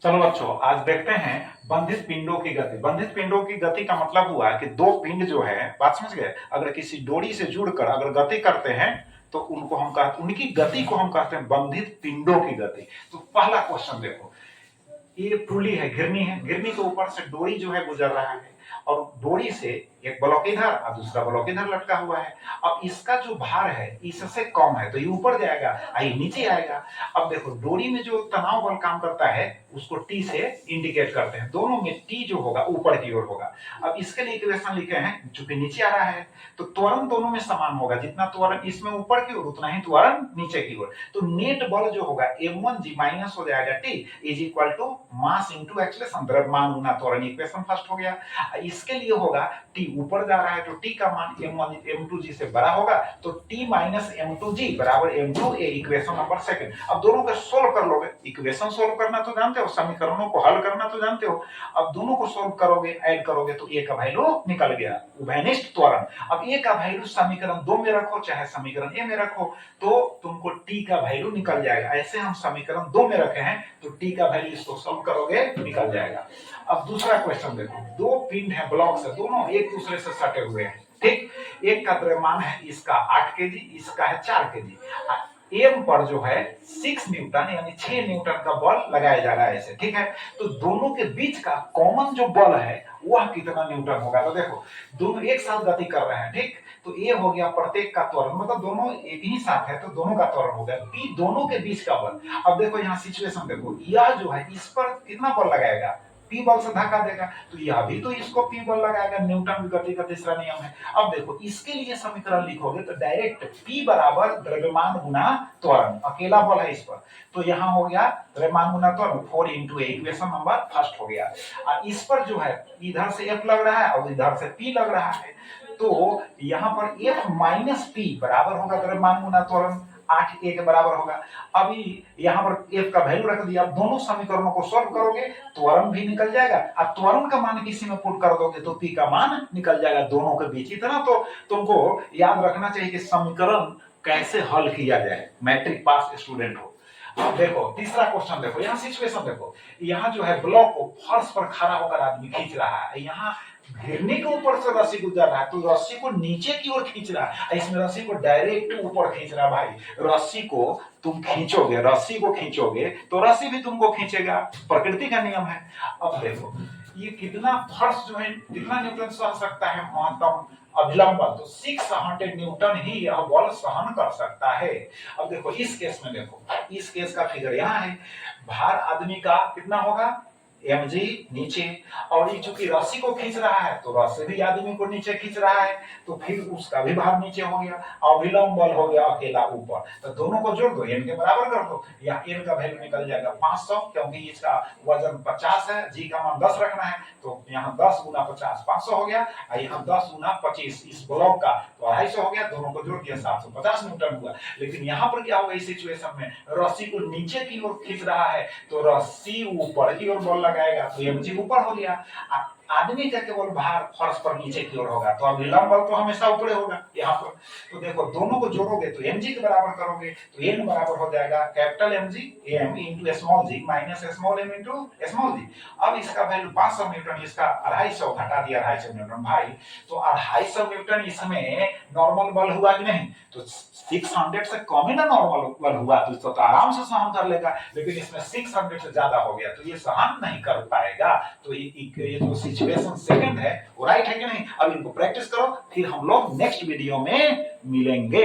चलो बच्चों, आज देखते हैं बंधित पिंडों की गति। बंधित पिंडों की गति का मतलब हुआ कि दो पिंड जो है, बात समझ गए, अगर किसी डोरी से जुड़कर अगर गति करते हैं तो उनको हम कहते, उनकी गति को हम कहते हैं बंधित पिंडों की गति। तो पहला क्वेश्चन देखो, ये पुली है, घिरनी है, घिरनी के ऊपर से डोरी जो है गुजर रहा है और डोरी से एक ब्लॉक इधर और दूसरा ब्लॉक इधर लटका हुआ है। अब इसका जो भार है इससे कम है तो ये ऊपर जाएगा और ये नीचे आएगा। अब देखो, डोरी में जो तनाव बल काम करता है उसको टी से इंडिकेट करते हैं, दोनों में टी जो होगा ऊपर की ओर होगा। अब इसके लिए इक्वेशन लिखे हैं, चूंकि नीचे आ रहा है तो त्वरण दोनों में समान होगा, जितना त्वरण इसमें ऊपर की ओर उतना ही त्वरण नीचे की ओर। तो नेट बल जो होगा m1g माइनस हो जाएगा T is equal to mass into acceleration, द्रव्यमान गुना त्वरण। इक्वेशन फर्स्ट हो गया। इसके लिए होगा टी ऊपर जा रहा है तो टी का मान m2g से बड़ा होगा, तो t माइनस m2g बराबर m2a, इक्वेशन नंबर सेकंड। अब दोनों को सोल्व कर लोगे, इक्वेशन सोल्व करना तो जानते हो, समीकरणों को हल करना तो जानते हो। अब दोनों को सोल्व करोगे, ऐड करोगे तो a का वैल्यू निकल गया, उभयनिष्ठ त्वरण। अब a का वैल्यू समीकरण 2 में रखो चाहे समीकरण a में रखो तो तुमको t का वैल्यू निकल जाएगा। ऐसे हम समीकरण 2 में रखे हैं तो t का वैल्यू इसको सोल्व करोगे निकल जाएगा। अब दूसरा क्वेश्चन देखो, दो पिंड है ब्लॉक से, दोनों एक दूसरे से सटे हुए हैं, ठीक। एक का द्रव्यमान है इसका 8 केजी, इसका है 4 केजी। एम पर जो है 6 न्यूटन यानी 6 न्यूटन का बल लगाया जा रहा है ऐसे, ठीक है। तो दोनों के बीच का कॉमन जो बल है वह कितना न्यूटन होगा? तो देखो, दोनों एक साथ गति कर रहे हैं, ठीक। तो ये हो गया प्रत्येक का त्वरण, मतलब दोनों एक ही साथ है तो दोनों का त्वरण हो गया। पी दोनों के बीच का बल। अब देखो यहाँ सिचुएशन देखो, यह जो है इस पर कितना बल लगाएगा? पी बल से धक्का देगा, तो यह भी तो इसको पी बल लगाएगा, न्यूटन गति का तीसरा नियम है। अब देखो, इसके लिए समीकरण लिखोगे तो डायरेक्ट पी बराबर द्रव्यमान गुना त्वरण, अकेला बल है इस पर, तो यहाँ हो गया द्रव्यमान गुना त्वरण 4 into 8, इक्वेशन नंबर फर्स्ट हो गया। और इस पर जो है इधर से एफ लग रहा है और इधर से पी लग रहा है, तो यहाँ पर एफ माइनस पी बराबर होगा द्रव्यमान गुना त्वरण, 8a के बराबर होगा। अभी यहाँ पर f का वैल्यू रख दिया, दोनों समीकरणों को सॉल्व करोगे त्वरण भी निकल जाएगा और त्वरण का मान किसी में पुट कर दोगे तो p का मान निकल जाएगा दोनों के बीच। इतना तो तुमको याद रखना चाहिए कि समीकरण कैसे हल किया जाए, मैट्रिक पास स्टूडेंट हो। अब देखो तीसरा क्वेश्चन देखो, यहाँ सिचुएशन देखो, यहाँ जो है ब्लॉक को फर्श पर खड़ा होकर आदमी खींच रहा है, यहाँ घिरनी के ऊपर से रस्सी गुजर रहा है तो रस्सी को नीचे की ओर खींच रहा है, इसमें रस्सी को डायरेक्ट ऊपर खींच रहा है। भाई रस्सी को तुम खींचोगे, रस्सी को खींचोगे तो रस्सी भी तुमको खींचेगा, प्रकृति का नियम है। अब देखो ये कितना फर्श जो है कितना न्यूटन सह सकता है महत्तम अभिलंब बल, तो 600 न्यूटन ही यह बल सहन कर सकता है। अब देखो इस केस में देखो, इस केस का फिगर यहाँ है, भार आदमी का कितना होगा mg नीचे, और ये चूंकि रस्सी को खींच रहा है तो रस्सी भी आदमी को नीचे खींच रहा है तो फिर उसका भी भार नीचे हो गया, अभिलंब बल हो गया अकेला ऊपर, तो दोनों को जोड़ दो, n के बराबर कर दो, या n का वैल्यू निकल जाएगा 500, क्योंकि इसका वजन 50 है, g का मान 10 रखना है, तो यहाँ 10 गुना 50 500 हो गया, और यहाँ 10 गुना 25 इस ब्लॉक का तो 250 हो गया, दोनों को जोड़ दिया 750 न्यूटन हुआ। लेकिन यहाँ पर क्या होगा, इस सिचुएशन में रस्सी को नीचे की ओर खींच रहा है तो रस्सी ऊपर की ओर बल लगाएगा तो mg ऊपर हो गया, आदमी का केवल भार फर्श पर नीचे की ओर होगा तो अभिलंब बल तो हमेशा ऊपर होगा यहाँ पर। तो देखो दोनों को जोड़ोगे तो mg के बराबर करोगे तो n बराबर हो जाएगा capital mg m into small g minus small m into small g। अब इसका वैल्यू 500 न्यूटन, इसका 250 घटा दिया 250 न्यूटन। भाई तो 250 न्यूटन इसमें नॉर्मल बल हुआ कि नहीं? तो 600 से कम ही ना नॉर्मल बल हुआ तो आराम से सहन कर लेगा, लेकिन इसमें 600 से ज्यादा हो गया तो ये सहन नहीं कर पाएगा। तो ये जो सिचुएशन सेकंड है वो राइट है कि नहीं? अब इनको प्रैक्टिस करो, फिर हम लोग नेक्स्ट वीडियो में मिलेंगे।